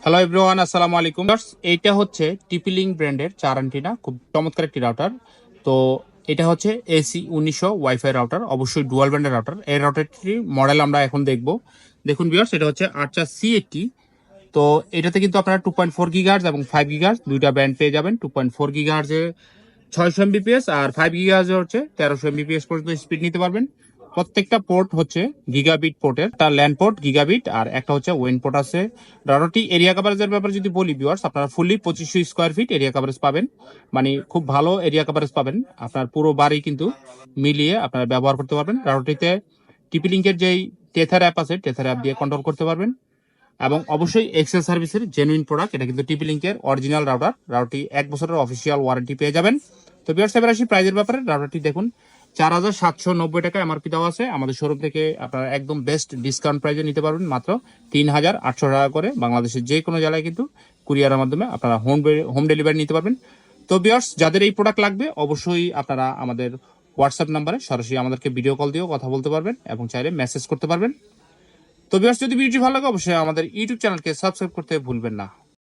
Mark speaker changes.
Speaker 1: Hello everyone, আসসালামু আলাইকুম। এইটা হচ্ছে টিপি-লিঙ্ক ব্র্যান্ডের 4 অ্যান্টেনা, খুব চমৎকার একটি রাউটার। তো এটা হচ্ছে এসি 1900 ওয়াইফাই রাউটার, অবশ্যই ডুয়াল ব্যান্ডের রাউটার। এই রাউটারটির মডেল আমরা এখন দেখব। দেখুন ভিউয়ার্স, এটা হচ্ছে আর্চার C80। তো এটাতে কিন্তু আপনারা 2.4 গিগাহার্টজ এবং 5 গিগাহার্টজ দুইটা ব্যান্ড পেয়ে যাবেন। 2.4 গিগাহার্টজে 600 এমবিপিএস আর 5 গিগাহার্টজ হচ্ছে 1300 এমবিপিএস পর্যন্ত স্পিড নিতে পারবেন। প্রত্যেকটা পোর্ট হচ্ছে গিগাবিট পোর্টের, তার ল্যান্ড পোর্ট গিগাবিট আর একটা হচ্ছে ওয়েন পোর্ট আছে। রাউটারটি এরিয়া কভারেজের ব্যাপারে যদি বলি ভিউয়ার্স, আপনারা fully 2500 square feet area coverage পাবেন। মানে খুব ভালো এরিয়া কভারেজ পাবেন, আপনার পুরো বাড়ি কিন্তু মিলিয়ে আপনারা ব্যবহার করতে পারবেন। রাউটারটিতে টিপি লিঙ্কের যেই টেথার অ্যাপ আছে, টেথার অ্যাপ দিয়ে কন্ট্রোল করতে পারবেন। এবং অবশ্যই এক্সেল সার্ভিসের জেনুইন প্রোডাক্ট, এটা কিন্তু টিপি লিঙ্কের অরিজিনাল রাউটার। রাউটারটি 1 বছরের অফিসিয়াল ওয়ারেন্টি পেয়ে যাবেন। তো ভিউয়ার্স, এবার আসি প্রাইজের ব্যাপারে। রাউটারটি দেখুন 4790 টাকা এমআরপি দেওয়া আছে। আমাদের শোরুম থেকে আপনারা একদম বেস্ট ডিসকাউন্ট প্রাইজে নিতে পারবেন মাত্র 3800 টাকা করে। বাংলাদেশের যে কোনো জেলায় কিন্তু কুরিয়ারের মাধ্যমে আপনারা হোম ডেলিভারি নিতে পারবেন। তো ভিউয়ার্স, যাদের এই প্রোডাক্ট লাগবে অবশ্যই আপনারা আমাদের হোয়াটসঅ্যাপ নাম্বারে সরাসরি আমাদেরকে ভিডিও কল দিয়েও কথা বলতে পারবেন এবং চাইলে মেসেজ করতে পারবেন। তো ভিউয়ার্স, যদি ভিডিওটি ভালো লাগে অবশ্যই আমাদের ইউটিউব চ্যানেলকে সাবস্ক্রাইব করতে ভুলবেন না।